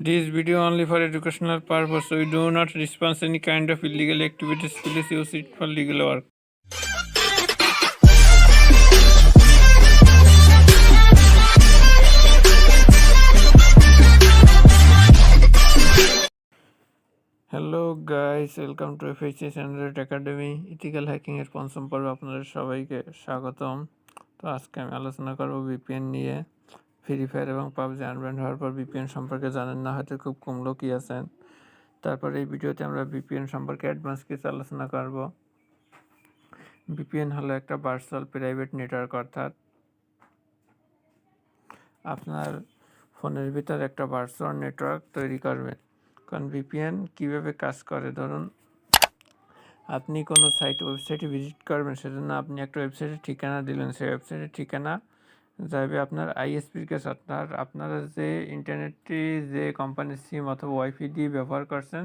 This video only for educational purpose. We do not response any kind of illegal activities. Please use it for legal work. Hello guys, welcome to F.H.S academy. Ethical hacking এর পঞ্চম পর্বে আপনাদের সবাইকে স্বাগতম। তো আজকে আমি আলোচনা করব ভিপিএন নিয়ে। ফ্রি ফায়ার এবং পাবজি আনব্যান হওয়ার পর ভিপিএন সম্পর্কে জানেন না হয়তো খুব কম লোকই আছেন। তারপর এই ভিডিওতে আমরা ভিপিএন সম্পর্কে অ্যাডভান্স কিছু আলোচনা করব। ভিপিএন হলো একটা ভার্চুয়াল প্রাইভেট নেটওয়ার্ক, অর্থাৎ আপনার ফোনের ভিতর একটা ভার্চুয়াল নেটওয়ার্ক তৈরি করবেন। কারণ ভিপিএন কীভাবে কাজ করে, ধরুন আপনি কোনো ওয়েবসাইটে ভিজিট করবেন, সেজন্য আপনি একটা ওয়েবসাইটের ঠিকানা দিলেন। সেই ওয়েবসাইটের ঠিকানা যাবে আপনার আইএসপির কাছে, অর্থাৎ আপনারা যে ইন্টারনেটটি যে কোম্পানির সিম অথবা ওয়াইফাই দিয়ে ব্যবহার করছেন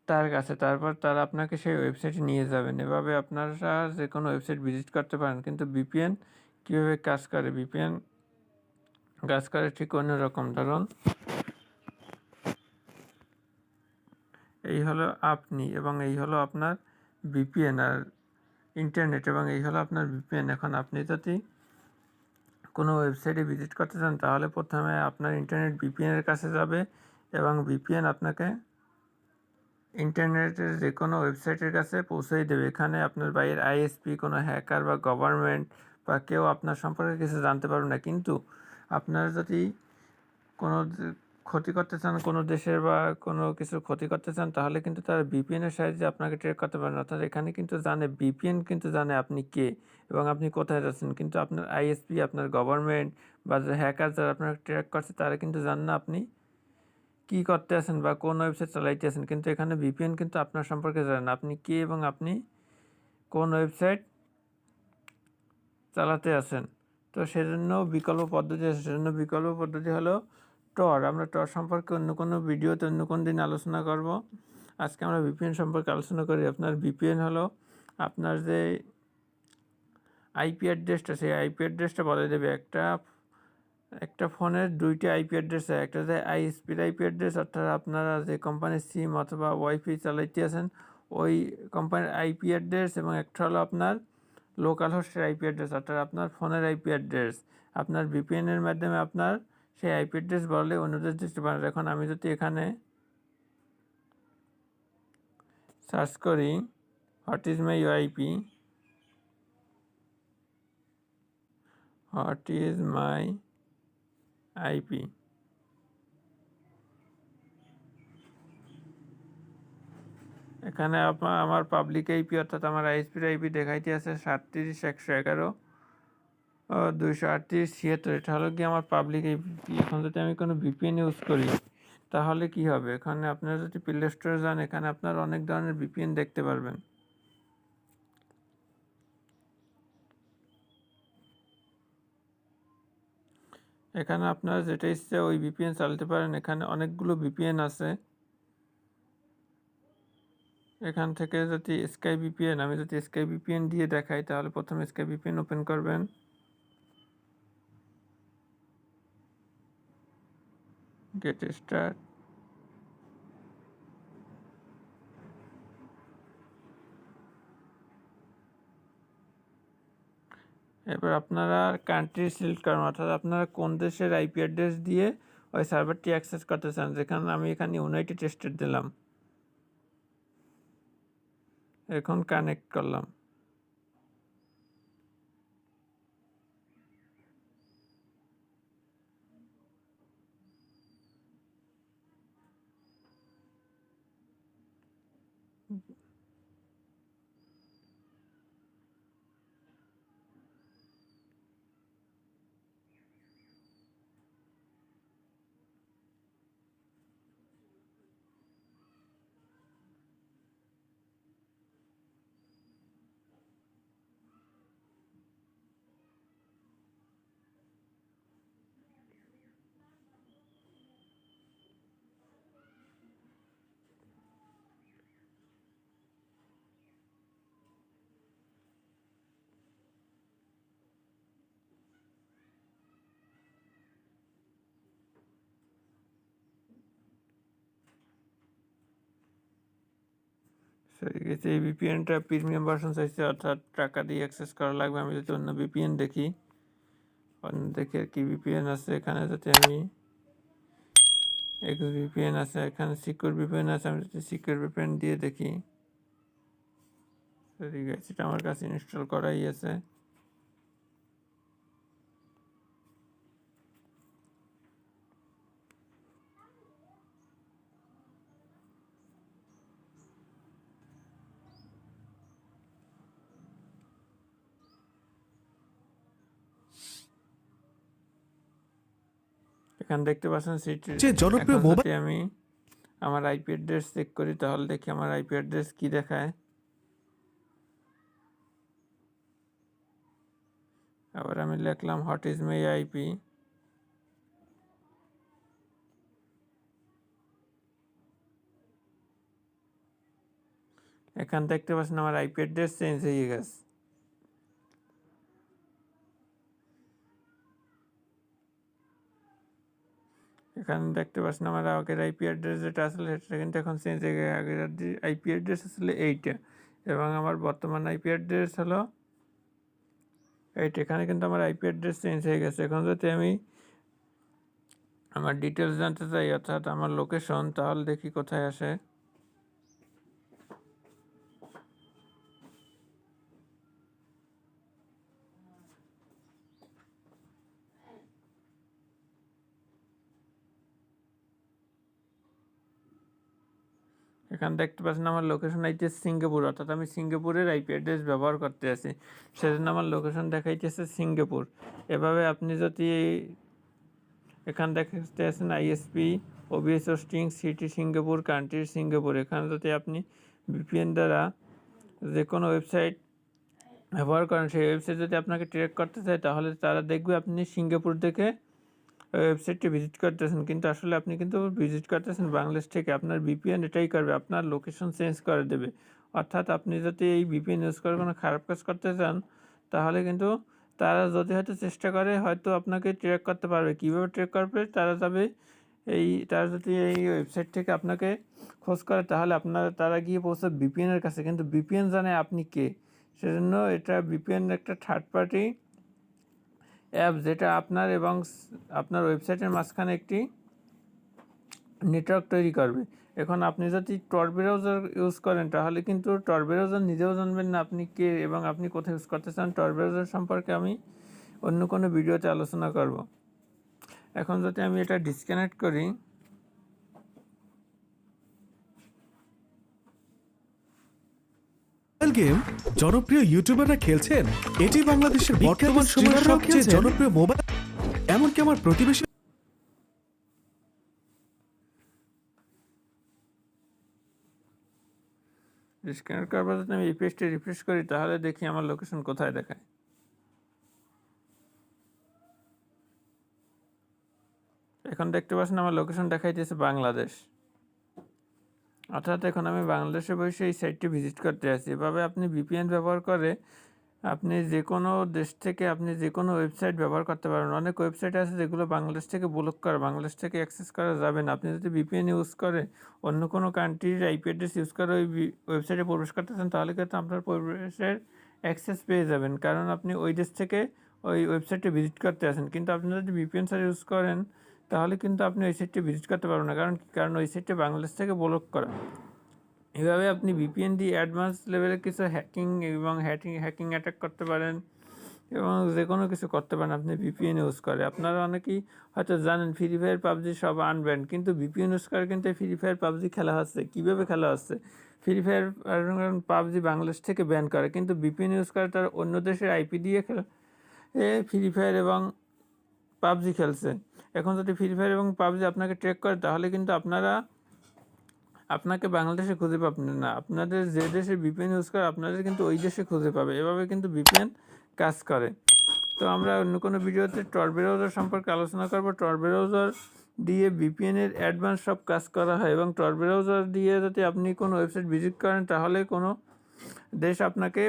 তার কাছে। তারপর তারা আপনাকে সেই ওয়েবসাইটে নিয়ে যাবেন। এভাবে আপনারা যে কোনো ওয়েবসাইট ভিজিট করতে পারেন। কিন্তু ভিপিএন কীভাবে কাজ করে? ভিপিএন কাজ করে ঠিক অন্যরকম। ধরুন এই হলো আপনি এবং এই হলো আপনার ভিপিএন আর ইন্টারনেট, এবং এই হলো আপনার ভিপিএন। এখন আপনি যদি কোনো ওয়েবসাইটে ভিজিট করতে চান তাহলে প্রথমে আপনার ইন্টারনেট ভিপিএনের কাছে যাবে এবং ভিপিএন আপনাকে ইন্টারনেটের যে কোনো ওয়েবসাইটের কাছে পৌঁছেই দেবে। এখানে আপনার বাইরের আইএসপি, কোনো হ্যাকার বা গভর্নমেন্ট বা কেউ আপনার সম্পর্কে কিছু জানতে পারবে না। কিন্তু আপনার যদি কোনো ক্ষতি করতে চান, কোনো দেশের বা কোনো কিছু ক্ষতি করতে চান, তাহলে কিন্তু তারা ভিপিএনের সাহায্যে আপনাকে ট্র্যাক করতে পারেন। অর্থাৎ এখানে কিন্তু ভিপিএন কিন্তু জানে আপনি কে এবং আপনি কোথায় যাচ্ছেন। কিন্তু আপনার আইএসপি, আপনার গভর্নমেন্ট বা যে হ্যাকার যারা আপনাকে ট্র্যাক করছে তারা কিন্তু জানে না আপনি কী করতে আছেন বা কোন ওয়েবসাইট চালাইতে আছেন। কিন্তু এখানে ভিপিএন কিন্তু আপনার সম্পর্কে জানেন, আপনি কে এবং আপনি কোন ওয়েবসাইট চালাতে আছেন। তো সেজন্য বিকল্প পদ্ধতি আছে। সেজন্য বিকল্প পদ্ধতি হলো টর। আমরা টর সম্পর্কে অন্য কোনো ভিডিওতে অন্য কোনো দিন আলোচনা করব। আজকে আমরা ভিপিএন সম্পর্কে আলোচনা করি। আপনার ভিপিএন হলো আপনার যে আইপি অ্যাড্রেসটা, সেই আইপি অ্যাড্রেসটা বলে দেবে। একটা ফোনের দুইটি আইপি অ্যাড্রেস, একটা যে আইএসপির আইপি অ্যাড্রেস, অর্থাৎ আপনারা যে কোম্পানির সিম অথবা ওয়াইফাই চালাইতে আছেন ওই কোম্পানির আইপি অ্যাড্রেস, এবং একটা হলো আপনার লোকাল হোস্টের আইপি অ্যাড্রেস, অর্থাৎ আপনার ফোনের আইপি অ্যাড্রেস। আপনার ভিপিএনের মাধ্যমে আপনার সেই আইপি অ্যাড্রেস বললে অন্য দেশ দিতে পারেন। এখন আমি যদি এখানে সার্চ করি what is my IP, what is my IP, এখানে আমার পাবলিক আইপি অর্থাৎ আমার আইএসপির আইপি দেখাইতে আছে 37.111.238.76। এটা হলো কি আমার পাবলিক আইপি। এখন যদি আমি কোনো ভিপিএন ইউজ করি তাহলে কি হবে? এখানে আপনারা যদি প্লে স্টোরে যান, এখানে আপনার অনেক ধরনের ভিপিএন দেখতে পারবেন। এখানে আপনারা যেটা ইচ্ছে ওই ভিপিএন চালাতে পারেন। এখানে অনেকগুলো ভিপিএন আছে। এখান থেকে যদি স্কাই ভিপিএন, আমি যদি স্কাই ভিপিএন দিয়ে দেখাই তাহলে প্রথমে স্কাই ভিপিএন ওপেন করবেন। Get start. এবার আপনারা কান্ট্রি সিলেক্ট করবেন, অর্থাৎ আপনারা কোন দেশের আইপি অ্যাড্রেস দিয়ে ওই সার্ভারটি অ্যাক্সেস করতে চান। যেখানে আমি এখানে ইউনাইটেড স্টেট দিলাম, এখন কানেক্ট করলাম। সরি গেছে, এই ভিপিএনটা প্রিমিয়াম ভার্সন চাইছে, অর্থাৎ টাকা দিয়ে অ্যাক্সেস করা লাগবে। আমি যদি অন্য ভিপিএন দেখি, অন্য দেখে কি ভিপিএন আছে এখানে, যাতে আমি এক্স ভিপিএন আছে, এখানে সিকিউর ভিপিএন আছে, আমি যদি সিকিউর ভিপিএন দিয়ে দেখি, সরি গেছে, এটা আমার কাছে ইনস্টল করাই আছে। এখানে দেখতে পাচ্ছেন সিটি। জনপ্রিয় এখন মোবাইল যদি আমি আমার আইপি অ্যাড্রেস চেক করি, তাহলে দেখি আমার আইপি অ্যাড্রেস কি দেখায়। আবার আমি লিখলাম হোয়াট ইজ মাই আইপি। এখান দেখতে পাচ্ছেন আমার আইপি অ্যাড্রেস চেঞ্জ হয়ে গেছে। এখানে দেখতে পাচ্ছেন আমার আগের আইপি অ্যাড্রেস যেটা আসলে সেটা কিন্তু এখন চেঞ্জ হয়ে গেছে। আগের আইপি অ্যাড্রেস আসলে এইটা, এবং আমার বর্তমান আইপি অ্যাড্রেস হলো এইটা। এখানে কিন্তু আমার আইপি অ্যাড্রেস চেঞ্জ হয়ে গেছে। এখন যদি আমি আমার ডিটেলস জানতে চাই, অর্থাৎ আমার লোকেশন, তাহলে দেখি কোথায় আসে। এখানে দেখতে পাচ্ছেন আমার লোকেশন আইতেছে সিঙ্গাপুর, অর্থাৎ আমি সিঙ্গাপুরের আইপি অ্যাড্রেস ব্যবহার করতে আছি, সেজন্য আমার লোকেশন দেখাইতেছে সিঙ্গাপুর। এভাবে আপনি যদি এখানে দেখতে আছেন ISP, OBS hosting, city Singapore, country Singapore, এখানে যদি আপনি ভিপিএন দ্বারা যে কোনো ওয়েবসাইট ব্যবহার করেন, সেই ওয়েবসাইট যদি আপনাকে ট্র্যাক করতে চায়, তাহলে তারা দেখবে আপনি সিঙ্গাপুর থেকে ওয়েবসাইটটি ভিজিট করতেছেন, কিন্তু আসলে আপনি কিন্তু ভিজিট করতেছেন বাংলাদেশ থেকে। আপনার ভিপিএন এটাই করবে, আপনার লোকেশন চেঞ্জ করে দেবে। অর্থাৎ আপনি যদি এই ভিপিএন ইউজ করে কোনো খারাপ কাজ করতে চান, তাহলে কিন্তু তারা যদি হয়তো চেষ্টা করে, হয়তো আপনাকে ট্র্যাক করতে পারবে। কীভাবে ট্র্যাক করবে, তারা যদি এই ওয়েবসাইট থেকে আপনাকে খোঁজ করে, তাহলে তারা গিয়ে পৌঁছাবে ভিপিএনের কাছে, কিন্তু ভিপিএন জানে আপনি কে। সেজন্য এটা ভিপিএন একটা থার্ড পার্টি অ্যাপ, যেটা আপনার এবং আপনার ওয়েবসাইটের মাঝখানে একটি নেটওয়ার্ক তৈরি করবে। এখন আপনি যদি টর ব্রাউজার ইউজ করেন, তাহলে কিন্তু টর ব্রাউজার নিজেও জানবেন না আপনি কে এবং আপনি কোথায় ইউজ করতে চান। টর ব্রাউজার সম্পর্কে আমি অন্য কোনো ভিডিওতে আলোচনা করব। এখন যদি আমি এটা ডিসকানেক্ট করি, গেম জনপ্রিয় ইউটিউবাররা খেলছেন। এটি বাংলাদেশের বর্তমান সময়ের সবচেয়ে জনপ্রিয় মোবাইল। এমনকি আমার প্রতিবেশী ডিসকানেক্ট করার পর যদি আমি এই পেজটি রিফ্রেশ করি, তাহলে দেখি আমার লোকেশন কোথায় দেখায়। এখন দেখতে পাচ্ছেন আমার লোকেশন দেখাইতেছে বাংলাদেশ, অর্থাৎ এখন আমি বাংলাদেশে বসে এই সাইটটি ভিজিট করতে আসি। এভাবে আপনি ভিপিএন ব্যবহার করে আপনি যে কোনো দেশ থেকে আপনি যে কোনো ওয়েবসাইট ব্যবহার করতে পারেন। অনেক ওয়েবসাইট আছে যেগুলো বাংলাদেশ থেকে ব্লক করা, বাংলাদেশ থেকে অ্যাক্সেস করা যাবে না। আপনি যদি ভিপিএন ইউজ করে অন্য কোনো কান্ট্রির আইপি অ্যাড্রেস ইউজ করে ওই ওয়েবসাইটে প্রবেশ করতে চান, তাহলে কিন্তু আপনার প্রবেশের অ্যাক্সেস পেয়ে যাবেন, কারণ আপনি ওই দেশ থেকে ওই ওয়েবসাইটে ভিজিট করতে আসেন। কিন্তু আপনি যদি ভিপিএন সার্চ ইউজ করেন, তাহলে কিন্তু আপনি ওই সাইটটি ভিজিট করতে পারবেন না, কারণ ওই সাইটটি বাংলাদেশ থেকে ব্লক করা। এভাবে আপনি ভিপিএন দিয়ে অ্যাডভান্স লেভেলের কিছু হ্যাকিং এবং হ্যাকিং অ্যাটাক করতে পারেন এবং যে কোনো কিছু করতে পারেন আপনি ভিপিএন ইউজ করে। আপনারা অনেকেই হয়তো জানেন ফ্রি ফায়ার, পাবজি সব আনব্যান, কিন্তু ভিপিএন ইউজ করে কিন্তু ফ্রি ফায়ার, পাবজি খেলা হচ্ছে। কীভাবে খেলা হচ্ছে? ফ্রি ফায়ার, পাবজি বাংলাদেশ থেকে ব্যান করে, কিন্তু ভিপিএন ইউজ করে তার অন্য দেশের আইপি দিয়ে ফ্রি ফায়ার এবং পাবজি খেলছে। এখন যদি ফ্রি ফায়ার এবং পাবজি আপনাকে ট্র্যাক করে, তাহলে কিন্তু আপনাকে বাংলাদেশে খুঁজে পাবেন না। আপনাদের যে দেশে ভিপিএন ইউজ করে আপনাদের কিন্তু ওই দেশে খুঁজে পাবে। এভাবে কিন্তু ভিপিএন কাজ করে। তো আমরা অন্য কোনো ভিডিওতে টর ব্রাউজার সম্পর্কে আলোচনা করব। টর ব্রাউজার দিয়ে ভিপিএনের অ্যাডভান্স সব কাজ করা হয়, এবং টর ব্রাউজার দিয়ে যদি আপনি কোনো ওয়েবসাইট ভিজিট করেন, তাহলে কোনো দেশ আপনাকে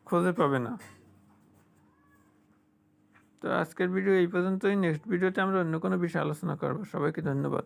খুঁজে পাবে না। তো আজকের ভিডিও এই পর্যন্তই। নেক্সট ভিডিওতে আমরা অন্য কোনো বিষয়ে আলোচনা করব। সবাইকে ধন্যবাদ।